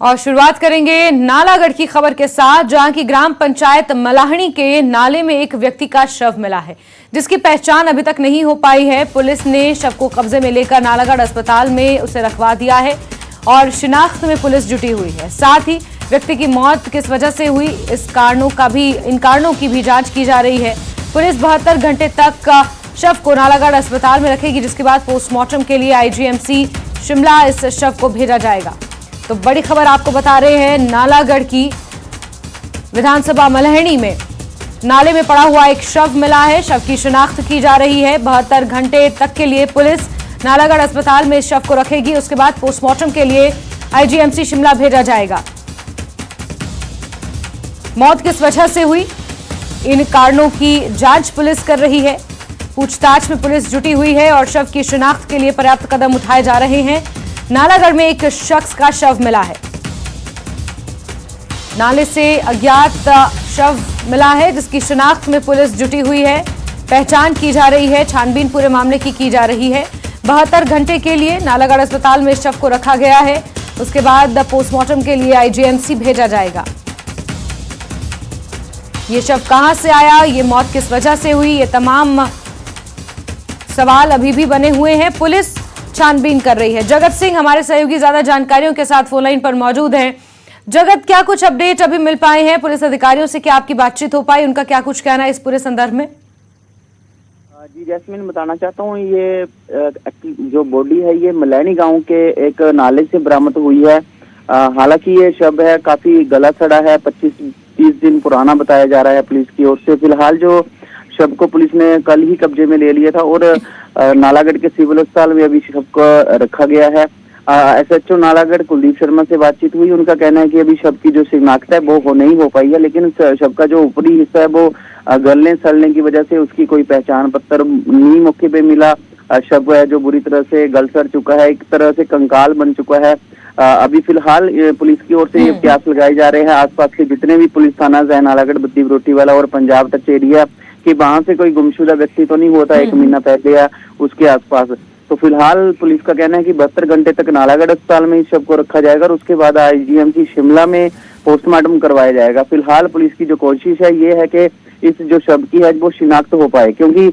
और शुरुआत करेंगे नालागढ़ की खबर के साथ, जहां की ग्राम पंचायत मलाहनी के नाले में एक व्यक्ति का शव मिला है, जिसकी पहचान अभी तक नहीं हो पाई है। पुलिस ने शव को कब्जे में लेकर नालागढ़ अस्पताल में उसे रखवा दिया है और शिनाख्त में पुलिस जुटी हुई है। साथ ही व्यक्ति की मौत किस वजह से हुई, इन कारणों की भी जांच की जा रही है। पुलिस 72 घंटे तक शव को नालागढ़ अस्पताल में रखेगी, जिसके बाद पोस्टमार्टम के लिए आईजीएमसी शिमला इस शव को भेजा जाएगा। तो बड़ी खबर आपको बता रहे हैं, नालागढ़ की विधानसभा मलहनी में नाले में पड़ा हुआ एक शव मिला है। शव की शिनाख्त की जा रही है। 72 घंटे तक के लिए पुलिस नालागढ़ अस्पताल में इस शव को रखेगी। उसके बाद पोस्टमार्टम के लिए आईजीएमसी शिमला भेजा जाएगा। मौत किस वजह से हुई, इन कारणों की जांच पुलिस कर रही है। पूछताछ में पुलिस जुटी हुई है और शव की शिनाख्त के लिए पर्याप्त कदम उठाए जा रहे हैं। नालागढ़ में एक शख्स का शव मिला है। नाले से अज्ञात शव मिला है, जिसकी शिनाख्त में पुलिस जुटी हुई है। पहचान की जा रही है, छानबीन पूरे मामले की जा रही है। 72 घंटे के लिए नालागढ़ अस्पताल में इस शव को रखा गया है। उसके बाद पोस्टमार्टम के लिए आईजीएमसी भेजा जाएगा। ये शव कहां से आया, ये मौत किस वजह से हुई, ये तमाम सवाल अभी भी बने हुए हैं। पुलिस छानबीन कर रही है। जगत सिंह हमारे सहयोगी ज्यादा जानकारियों के साथ फोन लाइन पर मौजूद हैं। जगत, क्या कुछ अपडेट अभी मिल पाए हैं पुलिस अधिकारियों से? क्या आपकी बातचीत हो पाई, उनका क्या कुछ कहना है इस पूरे संदर्भ में? जी जैस्मिन, बताना चाहता हूँ, ये जो बॉडी है ये मलहनी गांव के एक नाले से बरामद हुई है। हालांकि ये शव है काफी गला सड़ा है, 25-30 दिन पुराना बताया जा रहा है पुलिस की ओर से। फिलहाल जो शव को पुलिस ने कल ही कब्जे में ले लिया था और नालागढ़ के सिविल अस्पताल में अभी शव को रखा गया है। एसएचओ नालागढ़ कुलदीप शर्मा से बातचीत हुई। उनका कहना है कि अभी शव की जो शिनाख्त है वो नहीं हो पाई है, लेकिन शव का जो ऊपरी हिस्सा है वो गलने सड़ने की वजह से उसकी कोई पहचान पत्र नहीं मौके पे मिला। शव है जो बुरी तरह से गल सड़ चुका है, एक तरह से कंकाल बन चुका है। अभी फिलहाल पुलिस की ओर से ये प्रयास लगाए जा रहे हैं आसपास के जितने भी पुलिस थाना है, नालागढ़, बद्दी बरोटी वाला और पंजाब टच एरिया, कि वहां से कोई गुमशुदा व्यक्ति तो नहीं होता 1 महीना पहले या उसके आसपास। तो फिलहाल पुलिस का कहना है कि 72 घंटे तक नालागढ़ अस्पताल में इस शव को रखा जाएगा और उसके बाद आईजीएमसी शिमला में पोस्टमार्टम करवाया जाएगा। फिलहाल पुलिस की जो कोशिश है ये है कि इस जो शव की है वो शिनाख्त हो पाए, क्योंकि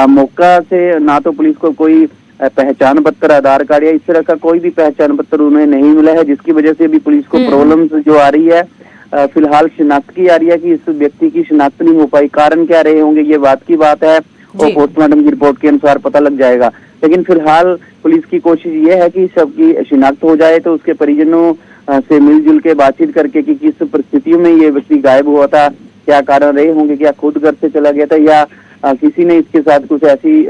मौका से ना तो पुलिस को कोई पहचान पत्र, आधार कार्ड या इस तरह का कोई भी पहचान पत्र उन्हें नहीं मिला है, जिसकी वजह से भी पुलिस को प्रॉब्लम जो आ रही है। फिलहाल शिनाख्त की आ रही है कि इस व्यक्ति की शिनाख्त नहीं हो पाई। कारण क्या रहे होंगे ये बात की बात है और पोस्टमार्टम की रिपोर्ट के अनुसार पता लग जाएगा। लेकिन फिलहाल पुलिस की कोशिश ये है कि सबकी शिनाख्त हो जाए तो उसके परिजनों से मिलजुल के बातचीत करके कि किस परिस्थितियों में ये व्यक्ति गायब हुआ था, क्या कारण रहे होंगे, क्या खुद घर से चला गया था या किसी ने इसके साथ कुछ ऐसी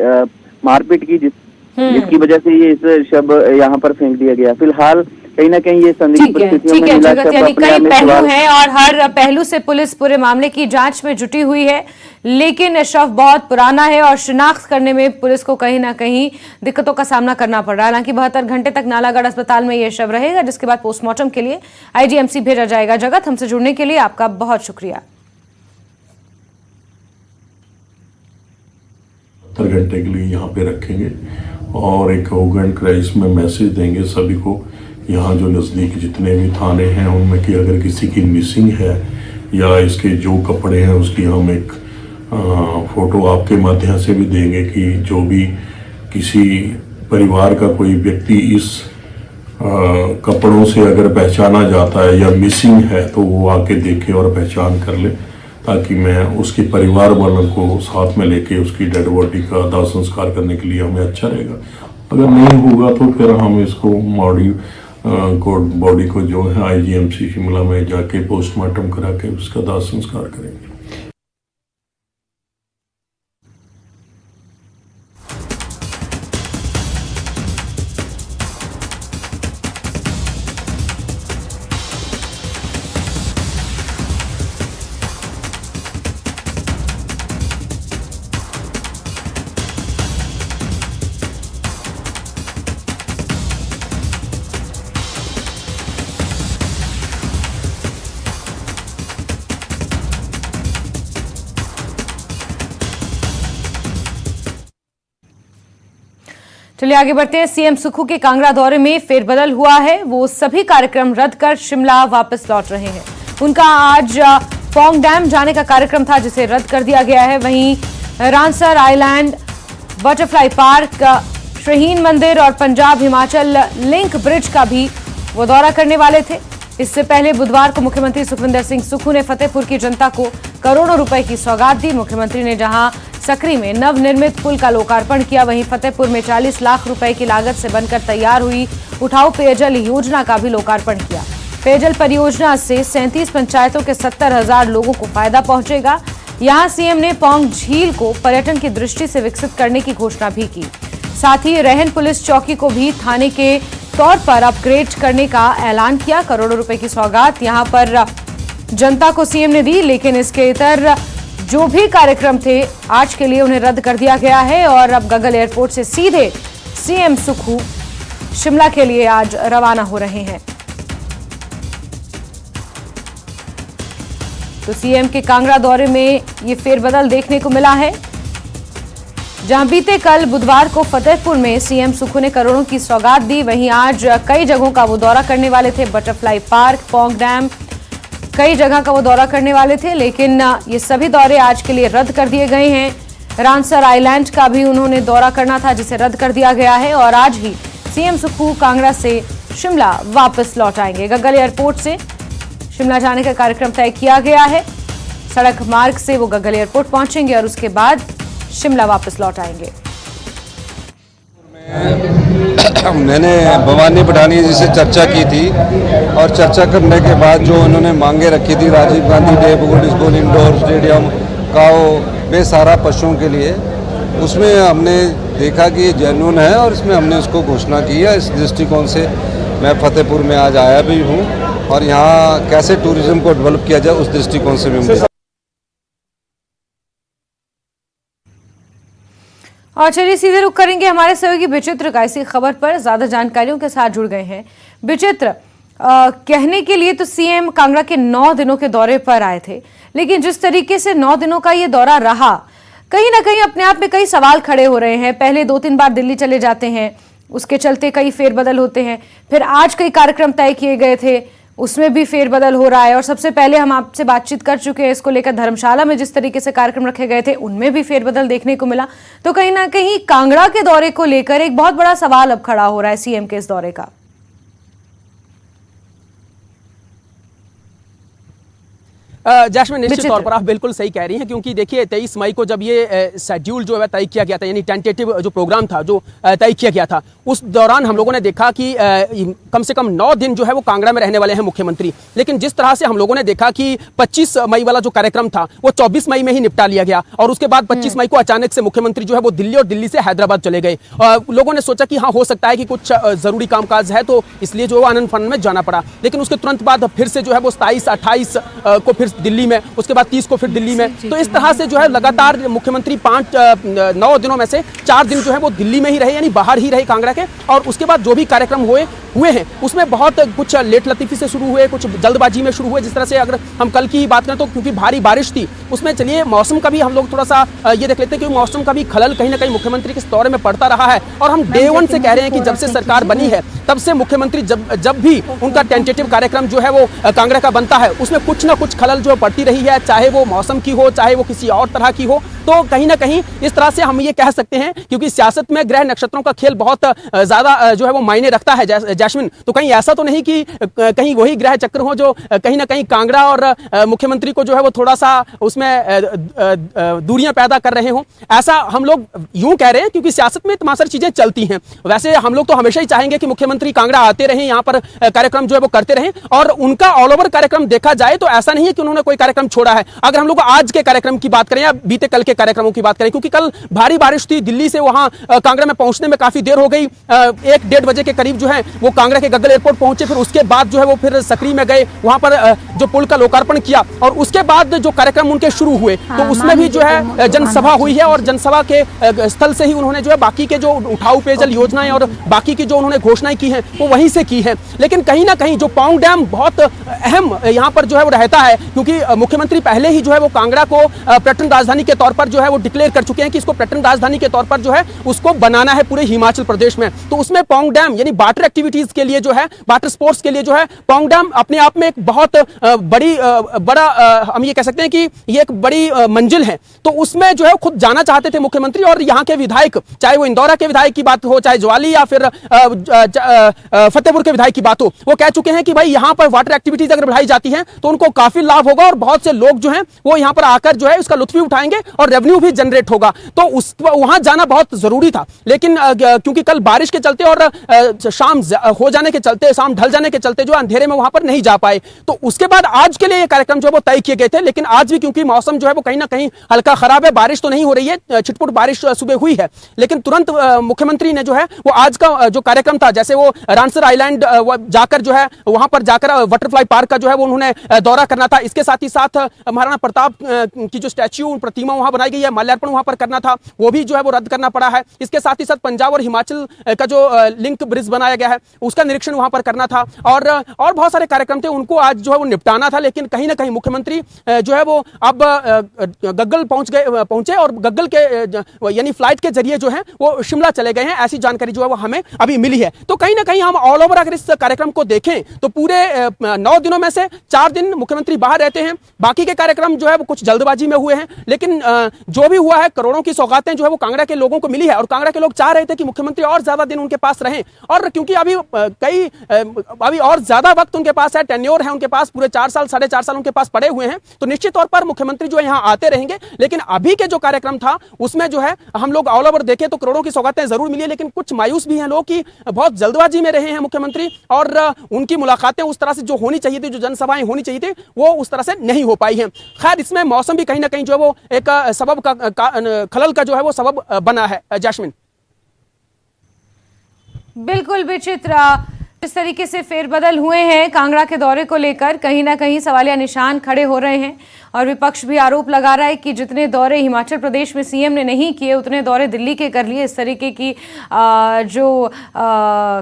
मारपीट की जिसकी वजह से ये इस शव यहाँ पर फेंक दिया गया। फिलहाल कहीं ना कहीं ये संदिग्ध परिस्थितियों में मिला शव यानी कई पहलू हैं और हर पहलू से पुलिस पूरे मामले की जांच में जुटी हुई है, लेकिन शव बहुत पुराना है और शिनाख्त करने में पुलिस को कहीं ना कहीं दिक्कतों का सामना करना पड़ रहा है। हालांकि 72 घंटे तक नालागढ़ अस्पताल में यह शव रहेगा, जिसके बाद पोस्टमार्टम के लिए आईजीएमसी भेजा जाएगा। जगत, हमसे जुड़ने के लिए आपका बहुत शुक्रिया। 72 घंटे के लिए यहाँ पे रखेंगे और एक ओगन क्राइस में मैसेज देंगे सभी को, यहाँ जो नज़दीक जितने भी थाने हैं उनमें, कि अगर किसी की मिसिंग है या इसके जो कपड़े हैं उसकी हम एक फ़ोटो आपके माध्यम से भी देंगे कि जो भी किसी परिवार का कोई व्यक्ति इस कपड़ों से अगर पहचाना जाता है या मिसिंग है तो वो आके देखे और पहचान कर ले, ताकि मैं उसके परिवार वालों को साथ में लेके उसकी डेड बॉडी का दाह संस्कार करने के लिए हमें अच्छा रहेगा। अगर नहीं होगा तो फिर हम इसको बॉडी को जो है आईजीएमसी शिमला में जाके पोस्टमार्टम करा के उसका दाह संस्कार करेंगे। चलिए आगे बढ़ते हैं। सीएम सुक्खू के कांगड़ा दौरे में फेरबदल हुआ है। वो सभी कार्यक्रम रद्द कर शिमला वापस लौट रहे हैं। उनका आज पौंग डैम जाने का कार्यक्रम था जिसे रद्द कर दिया गया है। वहीं रामसर आइलैंड, बटरफ्लाई पार्क, श्रीहीन मंदिर और पंजाब हिमाचल लिंक ब्रिज का भी वो दौरा करने वाले थे। इससे पहले बुधवार को मुख्यमंत्री सुखविंदर सिंह सुक्खू ने फतेहपुर की जनता को करोड़ों रुपए की सौगात दी। मुख्यमंत्री ने जहां सकरी में नवनिर्मित पुल का लोकार्पण किया, वहीं फतेहपुर में 40 लाख रुपए की लागत से बनकर तैयार हुई उठाऊ पेयजल योजना का भी लोकार्पण किया। पेयजल परियोजना से 37 पंचायतों के 70,000 लोगों को फायदा पहुंचेगा। यहां सीएम ने पौंग झील को पर्यटन की दृष्टि से विकसित करने की घोषणा भी की। साथ ही रेहन पुलिस चौकी को भी थाने के तौर पर अपग्रेड करने का ऐलान किया। करोड़ों रुपए की सौगात यहां पर जनता को सीएम ने दी, लेकिन इसके इतर जो भी कार्यक्रम थे आज के लिए उन्हें रद्द कर दिया गया है और अब गगल एयरपोर्ट से सीधे सीएम सुक्खू शिमला के लिए आज रवाना हो रहे हैं। तो सीएम के कांगड़ा दौरे में ये फेरबदल देखने को मिला है। जहां बीते कल बुधवार को फतेहपुर में सीएम सुक्खू ने करोड़ों की सौगात दी, वहीं आज कई जगहों का वो दौरा करने वाले थे। बटरफ्लाई पार्क, पौंग डैम, कई जगह का वो दौरा करने वाले थे, लेकिन ये सभी दौरे आज के लिए रद्द कर दिए गए हैं। रामसर आइलैंड का भी उन्होंने दौरा करना था जिसे रद्द कर दिया गया है और आज ही सीएम सुक्खू कांगड़ा से शिमला वापस लौट आएंगे। गगल एयरपोर्ट से शिमला जाने का कार्यक्रम तय किया गया है। सड़क मार्ग से वो गगल एयरपोर्ट पहुंचेंगे और उसके बाद शिमला वापस लौट आएंगे। मैंने भवानी पठानिया जी से चर्चा की थी और चर्चा करने के बाद जो उन्होंने मांगे रखी थी Rajiv Gandhi neighbourhood school indoor stadium का बेसहारा पशुओं के लिए, उसमें हमने देखा कि ये जेन्युइन है और इसमें हमने उसको घोषणा की है। इस दृष्टिकोण से मैं फतेहपुर में आज आया भी हूँ और यहाँ कैसे टूरिज्म को डेवलप किया जाए उस दृष्टिकोण से भी और चलिए सीधे रुख करेंगे हमारे सहयोगी विचित्र का इसी खबर पर ज्यादा जानकारियों के साथ जुड़ गए हैं। विचित्र, कहने के लिए तो सीएम कांगड़ा के 9 दिनों के दौरे पर आए थे, लेकिन जिस तरीके से 9 दिनों का ये दौरा रहा, कहीं ना कहीं अपने आप में कई सवाल खड़े हो रहे हैं। पहले 2-3 बार दिल्ली चले जाते हैं, उसके चलते कई फेरबदल होते हैं, फिर आज कई कार्यक्रम तय किए गए थे, उसमें भी फेरबदल हो रहा है और सबसे पहले हम आपसे बातचीत कर चुके हैं इसको लेकर। धर्मशाला में जिस तरीके से कार्यक्रम रखे गए थे उनमें भी फेरबदल देखने को मिला। तो कहीं ना कहीं कांगड़ा के दौरे को लेकर एक बहुत बड़ा सवाल अब खड़ा हो रहा है सीएम के इस दौरे का। जैस्मिन, निश्चित तौर पर आप बिल्कुल सही कह रही हैं, क्योंकि देखिए 23 मई को जब ये शेड्यूल जो है तय किया गया था, यानी टेंटेटिव जो प्रोग्राम था जो तय किया गया था, उस दौरान हम लोगों ने देखा कि कम से कम 9 दिन जो है वो कांगड़ा में रहने वाले हैं मुख्यमंत्री। लेकिन जिस तरह से हम लोगों ने देखा कि 25 मई वाला जो कार्यक्रम था वो 24 मई में ही निपटा लिया गया और उसके बाद 25 मई को अचानक से मुख्यमंत्री जो है वो दिल्ली और दिल्ली से हैदराबाद चले गए। लोगों ने सोचा कि हाँ, हो सकता है कि कुछ जरूरी कामकाज है, तो इसलिए जो आनंद फन में जाना पड़ा। लेकिन उसके तुरंत बाद फिर से जो है वो 27-28 को फिर दिल्ली में, उसके बाद 30 को फिर दिल्ली में। तो इस तरह से जो है लगातार मुख्यमंत्री 9 दिनों में से 4 दिन जो है वो दिल्ली में ही रहे, यानी बाहर ही रहे कांगड़ा के। और उसके बाद जो भी कार्यक्रम हुए हैं उसमें बहुत कुछ लेट लतीफी से शुरू हुए, कुछ जल्दबाजी में शुरू हुए। जिस तरह से अगर हम कल की बात करें तो क्योंकि भारी बारिश थी, उसमें चलिए मौसम का भी हम लोग थोड़ा सा ये देख लेते हैं कि मौसम का भी खलल कहीं ना कहीं मुख्यमंत्री के दौरे में पड़ता रहा है। और हम डे 1 से कह रहे हैं कि जब से सरकार बनी है तब से मुख्यमंत्री जब भी उनका टेंटेटिव कार्यक्रम जो है वो कांगड़ा का बनता है उसमें कुछ ना कुछ खलल जो पड़ती रही है, चाहे वो मौसम की हो, चाहे वो किसी और तरह की हो। तो कहीं ना कहीं इस तरह से हम ये कह सकते हैं, क्योंकि सियासत में ग्रह नक्षत्रों का खेल बहुत ज्यादा जो है वो मायने रखता है जैस्मिन। तो कहीं ऐसा तो नहीं कि कहीं वही ग्रह चक्र हो जो कहीं ना कहीं कांगड़ा और मुख्यमंत्री को जो है वो थोड़ा सा उसमें दूरियां पैदा कर रहे हों। ऐसा हम लोग यूं कह रहे हैं क्योंकि सियासत में तमाम सारी चीजें चलती हैं। वैसे हम लोग तो हमेशा ही चाहेंगे कि मुख्यमंत्री कांगड़ा आते रहें, यहाँ पर कार्यक्रम जो है वो करते रहें और उनका ऑल ओवर कार्यक्रम देखा जाए तो ऐसा नहीं है कि उन्होंने कोई कार्यक्रम छोड़ा है। अगर हम लोग आज के कार्यक्रम की बात करें या बीते कल के कार्यक्रमों की बात करें, क्योंकि कल भारी बारिश थी, दिल्ली से वहां कांगड़ा में पहुंचने में काफी देर हो गई। 1-1:30 बजे के करीब जो है वो कांगड़ा के गगल एयरपोर्ट पहुंचे, फिर उसके बाद जो है वो फिर सकरी में गए, वहां पर जो पुल का लोकार्पण किया और उसके बाद जो कार्यक्रम उनके शुरू हुए तो उसमें भी जो है जनसभा हुई है और जनसभा के स्थल से ही उन्होंने जो है बाकी के जो उठाऊ पेयजल योजनाएं और बाकी की जो उन्होंने घोषणाएं की हैं वो वहीं से की है। लेकिन कहीं ना कहीं जो पौंग डैम बहुत अहम यहाँ पर जो है वो रहता है, क्योंकि मुख्यमंत्री पहले ही जो है वो कांगड़ा को पर्यटन राजधानी के तौर पर पर जो है वो डिक्लेयर कर चुके हैं कि इसको पर्यटन राजधानी के तौर पर जो है उसको बनाना है पूरे हिमाचल प्रदेश में। तो उसमें पौंग डैम यानी वाटर एक्टिविटीज के लिए जो है, वाटर स्पोर्ट्स के लिए जो है पौंग डैम अपने आप में एक बहुत बड़ा हम ये कह सकते हैं कि ये एक बड़ी मंजिल है। तो उसमें जो है खुद जाना चाहते थे मुख्यमंत्री, और यहाँ के विधायक, चाहे वो इंदौरा के विधायक की बात हो, चाहे ज्वाली या फिर फतेहपुर के विधायक की बात हो, वो कह चुके हैं कि भाई यहाँ पर वाटर एक्टिविटीज अगर बढ़ाई जाती हैं तो उनको काफी लाभ होगा और बहुत से लोग जो हैं वो यहाँ पर आकर जो है उसका लुत्फ भी उठाएंगे और रेवेन्यू भी जनरेट होगा। तो वहां जाना बहुत जरूरी था, लेकिन क्योंकि कल बारिश के चलते और शाम हो जाने के चलते, शाम ढल जाने के चलते जो अंधेरे में वहां पर नहीं जा पाए। तो उसके बाद आज के लिए ये कार्यक्रम जो है वो तय किए गए थे, लेकिन आज भी क्योंकि मौसम जो है वो कहीं ना कहीं हल्का खराब है, बारिश तो नहीं हो रही है, छिटपुट बारिश सुबह हुई है, लेकिन तुरंत मुख्यमंत्री ने जो है वो आज का जो कार्यक्रम था, जैसे वो रानसर आइलैंड जाकर जो है वहां पर जाकर बटरफ्लाई पार्क का जो है वो उन्होंने दौरा करना था। इसके साथ ही साथ महाराणा प्रताप की जो स्टैच्यू प्रतिमा वहां बनाई गई है, माल्यार्पण वहां पर करना था, वो भी जो है वो रद्द करना पड़ा है। इसके साथ ही साथ पंजाब और हिमाचल का जो लिंक ब्रिज बनाया गया है उसका निरीक्षण वहां पर करना था, और बहुत सारे कार्यक्रम थे, उनको आज जो है वो निपटाना था। लेकिन कहीं ना कहीं मुख्यमंत्री जो है वो अब गग्गल पहुंचे और गग्गल के यानी फ्लाइट के जरिए जो है वो शिमला चले गए हैं, ऐसी जानकारी जो है वो हमें अभी मिली है। तो कहीं ना कहीं हम ऑल ओवर अगर इस कार्यक्रम को देखें तो पूरे 9 दिनों में से 4 दिन मुख्यमंत्री बाहर रहते हैं, बाकी के कार्यक्रम जो है वो कुछ जल्दबाजी में हुए हैं, लेकिन जो भी हुआ है करोड़ों की सौगातें जो है वो कांगड़ा के लोगों को मिली है, और कांगड़ा के लोग चाह रहे थे कि मुख्यमंत्री और ज्यादा दिन उनके पास रहें, और क्योंकि अभी और ज्यादा वक्त उनके पास है, टेन्योर है उनके पास, पूरे 4 साल 4.5 साल उनके पास पड़े हुए हैं, तो निश्चित तौर पर मुख्यमंत्री जो है यहाँ आते रहेंगे। लेकिन अभी के जो कार्यक्रम था उसमें जो है हम लोग ऑल ओवर देखें तो करोड़ों की सौगातें जरूर मिली है, लेकिन कुछ मायूस भी हैं लोग कि बहुत जल्दबाजी में रहे हैं मुख्यमंत्री, और उनकी मुलाकातें उस तरह से जो होनी चाहिए थी, जो जनसभाएं होनी चाहिए थी, वो उस तरह से नहीं हो पाई हैं। खैर, इसमें मौसम भी कहीं ना कहीं जो है वो एक सबब का खलल का जो है वो सबब बना है। जैस्मिन, बिल्कुल विचित्र जिस तरीके से फेरबदल हुए हैं कांगड़ा के दौरे को लेकर, कहीं ना कहीं सवालिया निशान खड़े हो रहे हैं, और विपक्ष भी आरोप लगा रहा है कि जितने दौरे हिमाचल प्रदेश में सीएम ने नहीं किए उतने दौरे दिल्ली के कर लिए। इस तरीके की जो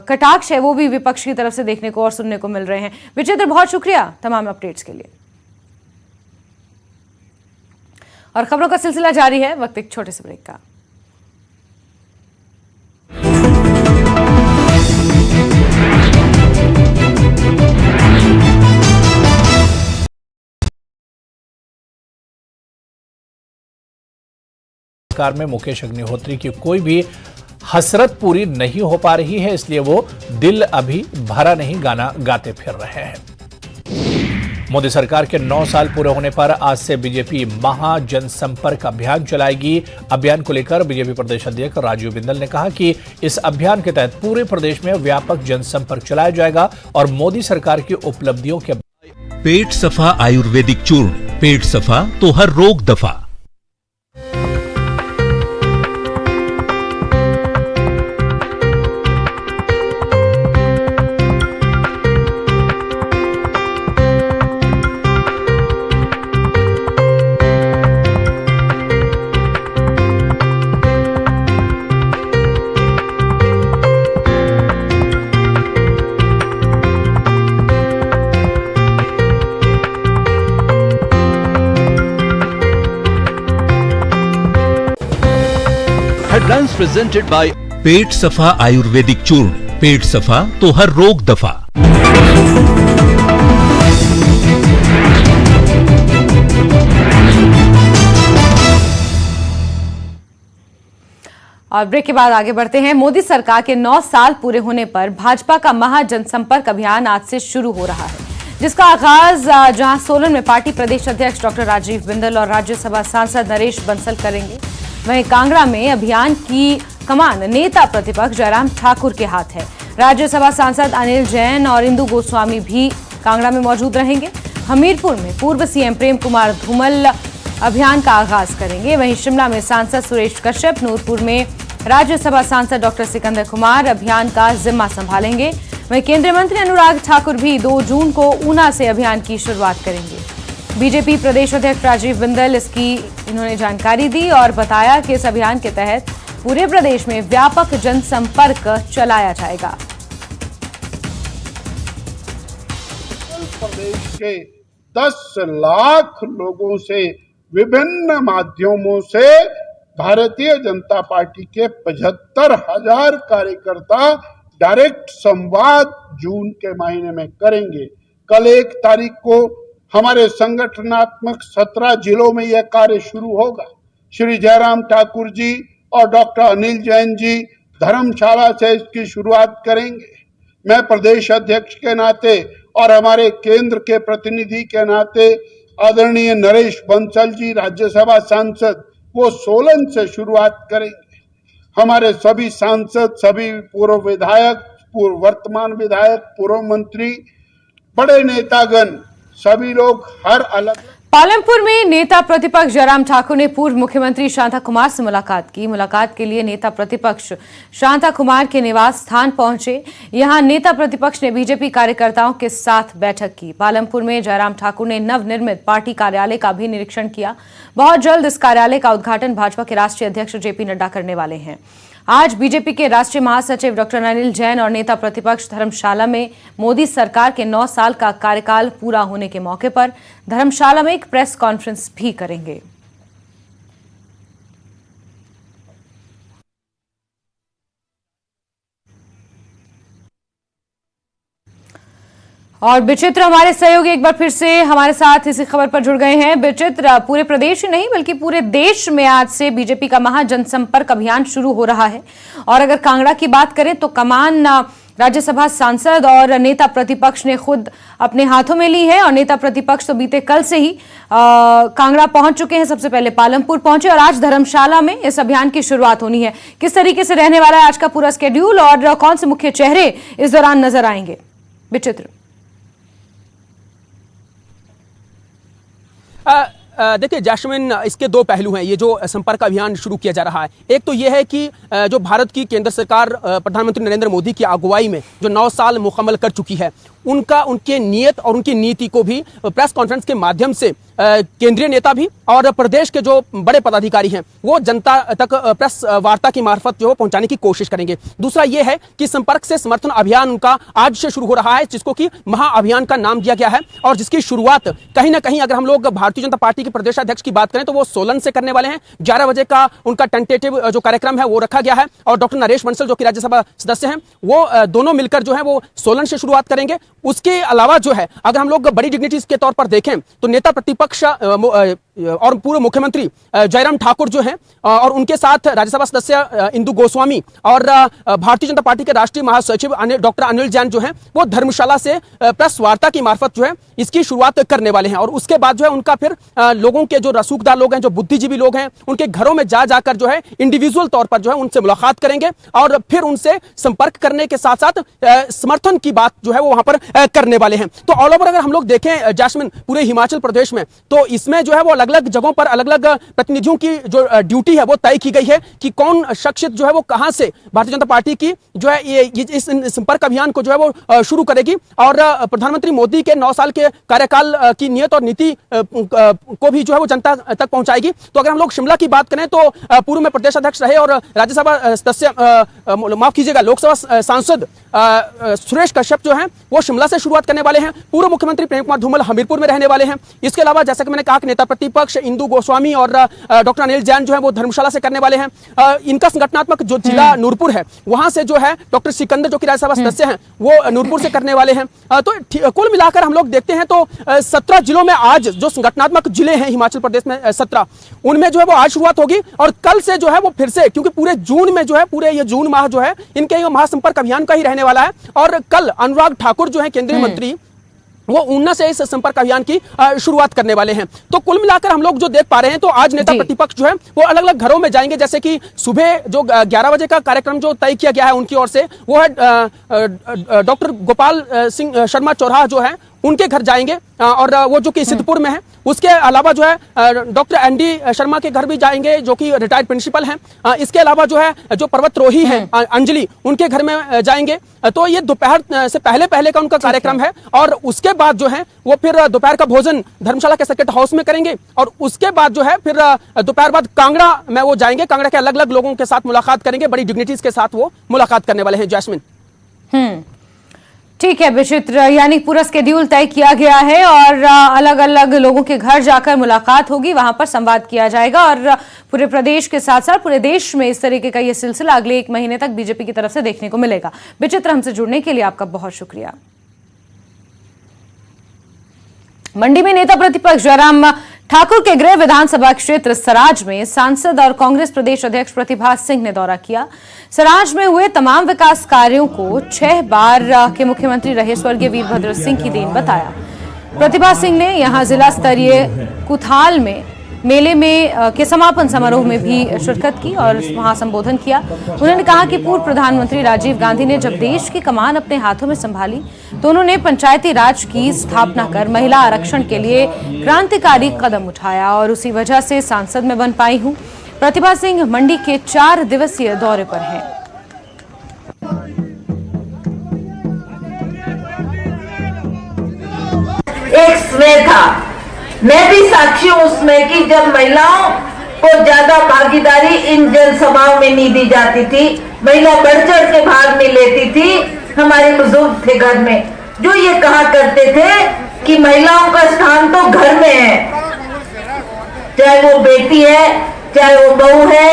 कटाक्ष है वो भी विपक्ष की तरफ से देखने को और सुनने को मिल रहे हैं। विचित्र, बहुत शुक्रिया तमाम अपडेट्स के लिए। और खबरों का सिलसिला जारी है, वक्त एक छोटे से ब्रेक का। कार में मुकेश अग्निहोत्री की कोई भी हसरत पूरी नहीं हो पा रही है, इसलिए वो दिल अभी भरा नहीं गाना गाते फिर रहे हैं। मोदी सरकार के 9 साल पूरे होने पर आज से बीजेपी महा जनसंपर्क अभियान चलाएगी। अभियान को लेकर बीजेपी प्रदेश अध्यक्ष राजीव बिंदल ने कहा कि इस अभियान के तहत पूरे प्रदेश में व्यापक जनसंपर्क चलाया जाएगा और मोदी सरकार की उपलब्धियों के पेट सफा आयुर्वेदिक चूर्ण, पेट सफा तो हर रोग दफा। Headlines presented by पेट सफा आयुर्वेदिक चूर्ण, पेट सफा तो हर रोग दफा। और ब्रेक के बाद आगे बढ़ते हैं। मोदी सरकार के 9 साल पूरे होने पर भाजपा का महा जनसंपर्क अभियान आज से शुरू हो रहा है, जिसका आगाज जहां सोलन में पार्टी प्रदेश अध्यक्ष डॉक्टर राजीव बिंदल और राज्यसभा सांसद नरेश बंसल करेंगे, वहीं कांगड़ा में अभियान की कमान नेता प्रतिपक्ष जयराम ठाकुर के हाथ है। राज्यसभा सांसद अनिल जैन और इंदु गोस्वामी भी कांगड़ा में मौजूद रहेंगे। हमीरपुर में पूर्व सीएम प्रेम कुमार धूमल अभियान का आगाज करेंगे। वहीं शिमला में सांसद सुरेश कश्यप, नूरपुर में राज्यसभा सांसद डॉक्टर सिकंदर कुमार अभियान का जिम्मा संभालेंगे। वहीं केंद्रीय मंत्री अनुराग ठाकुर भी 2 जून को ऊना से अभियान की शुरुआत करेंगे। बीजेपी प्रदेश अध्यक्ष राजीव बिंदल इन्होंने जानकारी दी और बताया कि इस अभियान के तहत पूरे प्रदेश में व्यापक जनसंपर्क चलाया जाएगा। प्रदेश के 10 लाख लोगों से विभिन्न माध्यमों से भारतीय जनता पार्टी के 75,000 कार्यकर्ता डायरेक्ट संवाद जून के महीने में करेंगे। कल 1 तारीख को हमारे संगठनात्मक 17 जिलों में यह कार्य शुरू होगा। श्री जयराम ठाकुर जी और डॉक्टर अनिल जैन जी धर्मशाला से इसकी शुरुआत करेंगे। मैं प्रदेश अध्यक्ष के नाते और हमारे केंद्र के प्रतिनिधि के नाते आदरणीय नरेश बंसल जी राज्यसभा सांसद वो सोलन से शुरुआत करेंगे। हमारे सभी सांसद, सभी पूर्व विधायक, पूर्व वर्तमान विधायक, पूर्व मंत्री, बड़े नेतागण, सभी लोग हर अलग। पालमपुर में नेता प्रतिपक्ष जयराम ठाकुर ने पूर्व मुख्यमंत्री शांता कुमार से मुलाकात की। मुलाकात के लिए नेता प्रतिपक्ष शांता कुमार के निवास स्थान पहुंचे। यहां नेता प्रतिपक्ष ने बीजेपी कार्यकर्ताओं के साथ बैठक की। पालमपुर में जयराम ठाकुर ने नवनिर्मित पार्टी कार्यालय का भी निरीक्षण किया। बहुत जल्द इस कार्यालय का उद्घाटन भाजपा के राष्ट्रीय अध्यक्ष जेपी नड्डा करने वाले हैं। आज बीजेपी के राष्ट्रीय महासचिव डॉक्टर अनिल जैन और नेता प्रतिपक्ष धर्मशाला में मोदी सरकार के 9 साल का कार्यकाल पूरा होने के मौके पर धर्मशाला में एक प्रेस कॉन्फ्रेंस भी करेंगे। और विचित्र हमारे सहयोगी एक बार फिर से हमारे साथ इसी खबर पर जुड़ गए हैं। विचित्र, पूरे प्रदेश ही नहीं बल्कि पूरे देश में आज से बीजेपी का महाजनसंपर्क अभियान शुरू हो रहा है। और अगर कांगड़ा की बात करें तो कमान राज्यसभा सांसद और नेता प्रतिपक्ष ने खुद अपने हाथों में ली है। और नेता प्रतिपक्ष तो बीते कल से ही कांगड़ा पहुंच चुके हैं। सबसे पहले पालमपुर पहुंचे और आज धर्मशाला में इस अभियान की शुरुआत होनी है। किस तरीके से रहने वाला है आज का पूरा स्केड्यूल और कौन से मुख्य चेहरे इस दौरान नजर आएंगे? विचित्र, देखिए जैस्मिन, इसके 2 पहलू हैं। ये जो संपर्क अभियान शुरू किया जा रहा है, एक तो ये है कि जो भारत की केंद्र सरकार प्रधानमंत्री नरेंद्र मोदी की अगुवाई में जो 9 साल मुकम्मल कर चुकी है, उनके नियत और उनकी नीति को भी प्रेस कॉन्फ्रेंस के माध्यम से केंद्रीय नेता भी और प्रदेश के जो बड़े पदाधिकारी हैं वो जनता तक प्रेस वार्ता की मार्फत जो पहुंचाने की कोशिश करेंगे। दूसरा ये है कि संपर्क से समर्थन अभियान उनका आज से शुरू हो रहा है, जिसको कि महाअभियान का नाम दिया गया है और जिसकी शुरुआत कहीं ना कहीं अगर हम लोग भारतीय जनता पार्टी के प्रदेश अध्यक्ष की बात करें तो वो सोलन से करने वाले हैं। 11 बजे का उनका टेंटेटिव जो कार्यक्रम है वो रखा गया है और डॉक्टर नरेश बंसल जो कि राज्यसभा सदस्य हैं वो दोनों मिलकर जो है वो सोलन से शुरुआत करेंगे। उसके अलावा जो है अगर हम लोग बड़ी डिग्निटीज के तौर पर देखें तो नेता प्रतिपक्ष और पूर्व मुख्यमंत्री जयराम ठाकुर जो हैं और उनके साथ राज्यसभा सदस्य इंदु गोस्वामी और भारतीय जनता पार्टी के राष्ट्रीय महासचिव डॉक्टर अनिल जैन जो हैं वो धर्मशाला से प्रेस वार्ता की मार्फत जो है इसकी शुरुआत करने वाले हैं। और उसके बाद जो है उनका फिर लोगों के जो रसूखदार लोग हैं, जो बुद्धिजीवी लोग हैं, उनके घरों में जाकर जो है इंडिविजुअल तौर पर जो है उनसे मुलाकात करेंगे और फिर उनसे संपर्क करने के साथ साथ समर्थन की बात जो है वो वहां पर करने वाले हैं। तो ऑल ओवर अगर हम लोग देखें जैस्मिन पूरे हिमाचल प्रदेश में तो इसमें जो है वो अलग अलग जगहों पर अलग अलग प्रतिनिधियों की जो ड्यूटी है वो तय की गई है कि कौन शख्सियत जो है वो कहां से भारतीय जनता पार्टी की जो है ये इस संपर्क अभियान को जो है वो शुरू करेगी और प्रधानमंत्री मोदी के 9 साल के कार्यकाल की नियत और नीति को भी जो है वो जनता तक पहुंचाएगी। तो अगर हम लोग शिमला की बात करें तो पूर्व में प्रदेश अध्यक्ष रहे और राज्यसभा सदस्य माफ कीजिएगा लोकसभा सांसद सुरेश कश्यप जो हैं वो शिमला से शुरुआत करने वाले हैं। पूर्व मुख्यमंत्री प्रेम कुमार धूमल हमीरपुर में रहने वाले हैं। इसके अलावा जैसा कि मैंने कहा कि नेता प्रतिपक्ष इंदु गोस्वामी और डॉक्टर अनिल जैन जो है वो धर्मशाला से करने वाले हैं। इनका संगठनात्मक जो जिला नूरपुर है वहां से जो है डॉक्टर सिकंदर जो कि राज्यसभा सदस्य हैं वो नूरपुर से करने वाले हैं। तो कुल मिलाकर हम लोग देखते हैं तो 17 जिलों में आज जो संगठनात्मक जिले हैं हिमाचल प्रदेश में 17 उनमें जो है वो आज शुरुआत होगी और कल से जो है वो फिर से, क्योंकि पूरे जून में जो है पूरे ये जून माह जो है इनके ये महासंपर्क अभियान का ही रहने वाला है। और कल अनुराग ठाकुर जो है केंद्रीय मंत्री वो ऊना से इस संपर्क अभियान की शुरुआत करने वाले हैं। तो कुल मिलाकर हम लोग जो देख पा रहे हैं तो आज नेता प्रतिपक्ष जो है वो अलग अलग घरों में जाएंगे। जैसे कि सुबह जो 11 बजे का कार्यक्रम जो तय किया गया है उनकी ओर से वो है डॉक्टर गोपाल सिंह शर्मा चौराहा जो है उनके घर जाएंगे और वो जो कि सिद्धपुर में है। उसके अलावा जो है डॉक्टर एनडी शर्मा के घर भी जाएंगे जो कि रिटायर्ड प्रिंसिपल हैं। इसके अलावा जो है जो पर्वतरोही हैं अंजलि उनके घर में जाएंगे। तो ये दोपहर से पहले का उनका कार्यक्रम है और उसके बाद जो है वो फिर दोपहर का भोजन धर्मशाला के सर्किट हाउस में करेंगे और उसके बाद जो है फिर दोपहर बाद कांगड़ा में वो जाएंगे। कांगड़ा के अलग अलग लोगों के साथ मुलाकात करेंगे, बड़ी डिग्निटीज के साथ वो मुलाकात करने वाले हैं। जैस्मिन, ठीक है विचित्र, यानी पूरा स्केड्यूल तय किया गया है और अलग अलग लोगों के घर जाकर मुलाकात होगी, वहां पर संवाद किया जाएगा और पूरे प्रदेश के साथ साथ पूरे देश में इस तरीके का यह सिलसिला अगले 1 महीने तक बीजेपी की तरफ से देखने को मिलेगा। विचित्र, हमसे जुड़ने के लिए आपका बहुत शुक्रिया। मंडी में नेता प्रतिपक्ष जयराम ठाकुर के गृह विधानसभा क्षेत्र सराज में सांसद और कांग्रेस प्रदेश अध्यक्ष प्रतिभा सिंह ने दौरा किया। सराज में हुए तमाम विकास कार्यों को 6 बार के मुख्यमंत्री रहे स्वर्गीय वीरभद्र सिंह की देन बताया। प्रतिभा सिंह ने यहां जिला स्तरीय कुथाल में मेले में के समापन समारोह में भी शिरकत की और वहां संबोधन किया। उन्होंने कहा कि पूर्व प्रधानमंत्री राजीव गांधी ने जब देश की कमान अपने हाथों में संभाली तो उन्होंने पंचायती राज की स्थापना कर महिला आरक्षण के लिए क्रांतिकारी कदम उठाया और उसी वजह से सांसद में बन पाई हूं। प्रतिभा सिंह मंडी के 4 दिवसीय दौरे पर हैं। एक स्नेह था, मैं भी साक्षी हूं उसमें कि जब महिलाओं को ज्यादा भागीदारी इन जनसभाओं में नहीं दी जाती थी, महिला बढ़ चढ़ के भाग नहीं लेती थी। हमारे बुजुर्ग थे घर में जो ये कहा करते थे कि महिलाओं का स्थान तो घर में है, चाहे वो बेटी है, चाहे वो बहू है,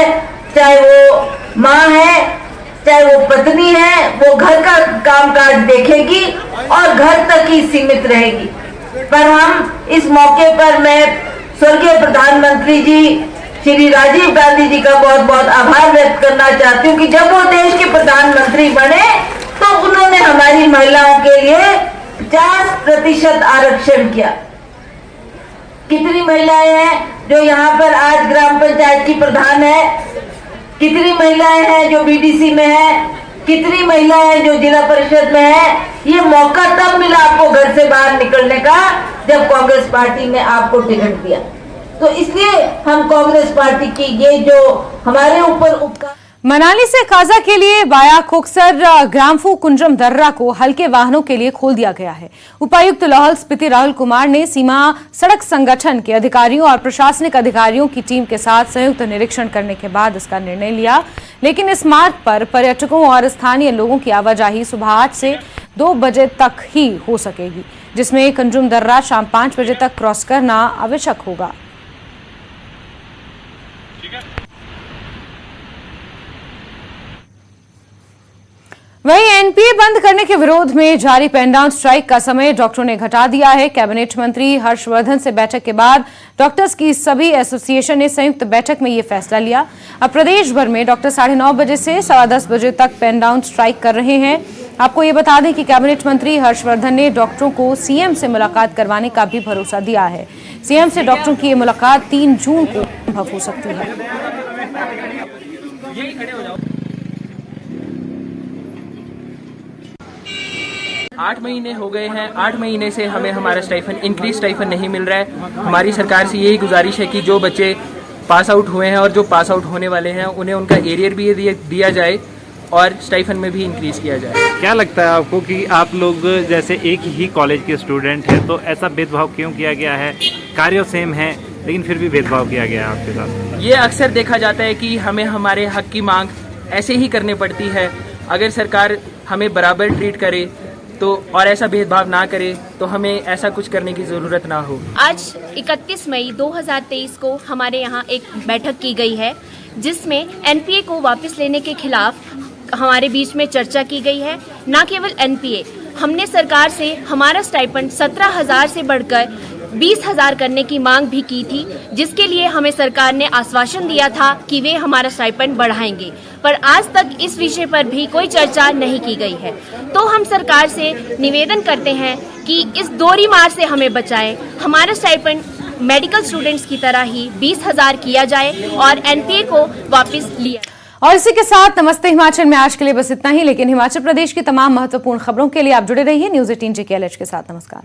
चाहे वो माँ है, चाहे वो पत्नी है, वो घर का कामकाज देखेगी और घर तक ही सीमित रहेगी। पर हम इस मौके पर मैं स्वर्गीय प्रधानमंत्री जी श्री राजीव गांधी जी का बहुत बहुत आभार व्यक्त करना चाहती हूँ कि जब वो देश के प्रधानमंत्री बने तो उन्होंने हमारी महिलाओं के लिए 50% आरक्षण किया। कितनी महिलाएं हैं जो यहाँ पर आज ग्राम पंचायत की प्रधान है, कितनी महिलाएं हैं जो बीडीसी में है, कितनी महिलाएं जो जिला परिषद में है। ये मौका तब मिला आपको घर से बाहर निकलने का जब कांग्रेस पार्टी ने आपको टिकट दिया। तो इसलिए हम कांग्रेस पार्टी की ये जो हमारे ऊपर उपकार। मनाली से काजा के लिए वाया खोखसर ग्राम्फू कुंजम दर्रा को हल्के वाहनों के लिए खोल दिया गया है। उपायुक्त लाहौल स्पीति राहुल कुमार ने सीमा सड़क संगठन के अधिकारियों और प्रशासनिक अधिकारियों की टीम के साथ संयुक्त निरीक्षण करने के बाद इसका निर्णय लिया। लेकिन इस मार्ग पर पर्यटकों और स्थानीय लोगों की आवाजाही सुबह 8 से 2 बजे तक ही हो सकेगी, जिसमें कुंजम दर्रा शाम 5 बजे तक क्रॉस करना आवश्यक होगा। वहीं एनपीए बंद करने के विरोध में जारी पेन डाउन स्ट्राइक का समय डॉक्टरों ने घटा दिया है। कैबिनेट मंत्री हर्षवर्धन से बैठक के बाद डॉक्टर्स की सभी एसोसिएशन ने संयुक्त बैठक में यह फैसला लिया। अब प्रदेश भर में डॉक्टर 9:30 बजे से 10:15 बजे तक पेन डाउन स्ट्राइक कर रहे हैं। आपको ये बता दें कि कैबिनेट मंत्री हर्षवर्धन ने डॉक्टरों को सीएम से मुलाकात करवाने का भी भरोसा दिया है। सीएम से डॉक्टरों की ये मुलाकात 3 जून को संभव हो सकती है। 8 महीने हो गए हैं, 8 महीने से हमें हमारा स्टाइफन इंक्रीज स्टाइफन नहीं मिल रहा है। हमारी सरकार से यही गुजारिश है कि जो बच्चे पास आउट हुए हैं और जो पास आउट होने वाले हैं उन्हें उनका एरियर भी दिया जाए और स्टाइफन में भी इंक्रीज किया जाए। क्या लगता है आपको कि आप लोग जैसे एक ही कॉलेज के स्टूडेंट हैं तो ऐसा भेदभाव क्यों किया गया है? कार्य सेम है लेकिन फिर भी भेदभाव किया गया है आपके साथ। ये अक्सर देखा जाता है कि हमें हमारे हक की मांग ऐसे ही करनी पड़ती है। अगर सरकार हमें बराबर ट्रीट करे तो और ऐसा भेदभाव ना करे तो हमें ऐसा कुछ करने की ज़रूरत ना हो। आज 31 मई 2023 को हमारे यहाँ एक बैठक की गई है जिसमें एनपीए को वापस लेने के खिलाफ हमारे बीच में चर्चा की गई है। न केवल एनपीए, हमने सरकार से हमारा स्टाइपेंड 17,000 से बढ़कर 20,000 करने की मांग भी की थी, जिसके लिए हमें सरकार ने आश्वासन दिया था कि वे हमारा स्टाइपेंड बढ़ाएंगे, पर आज तक इस विषय पर भी कोई चर्चा नहीं की गई है। तो हम सरकार से निवेदन करते हैं कि इस दोहरी मार से हमें बचाएं, हमारा स्टाइपेंड मेडिकल स्टूडेंट्स की तरह ही 20,000 किया जाए और एनपीए को वापस लिया। और इसी के साथ नमस्ते हिमाचल में आज के लिए बस इतना ही, लेकिन हिमाचल प्रदेश की तमाम महत्वपूर्ण खबरों के लिए आप जुड़े रहिए न्यूज़ 18 JKLH के साथ। नमस्कार।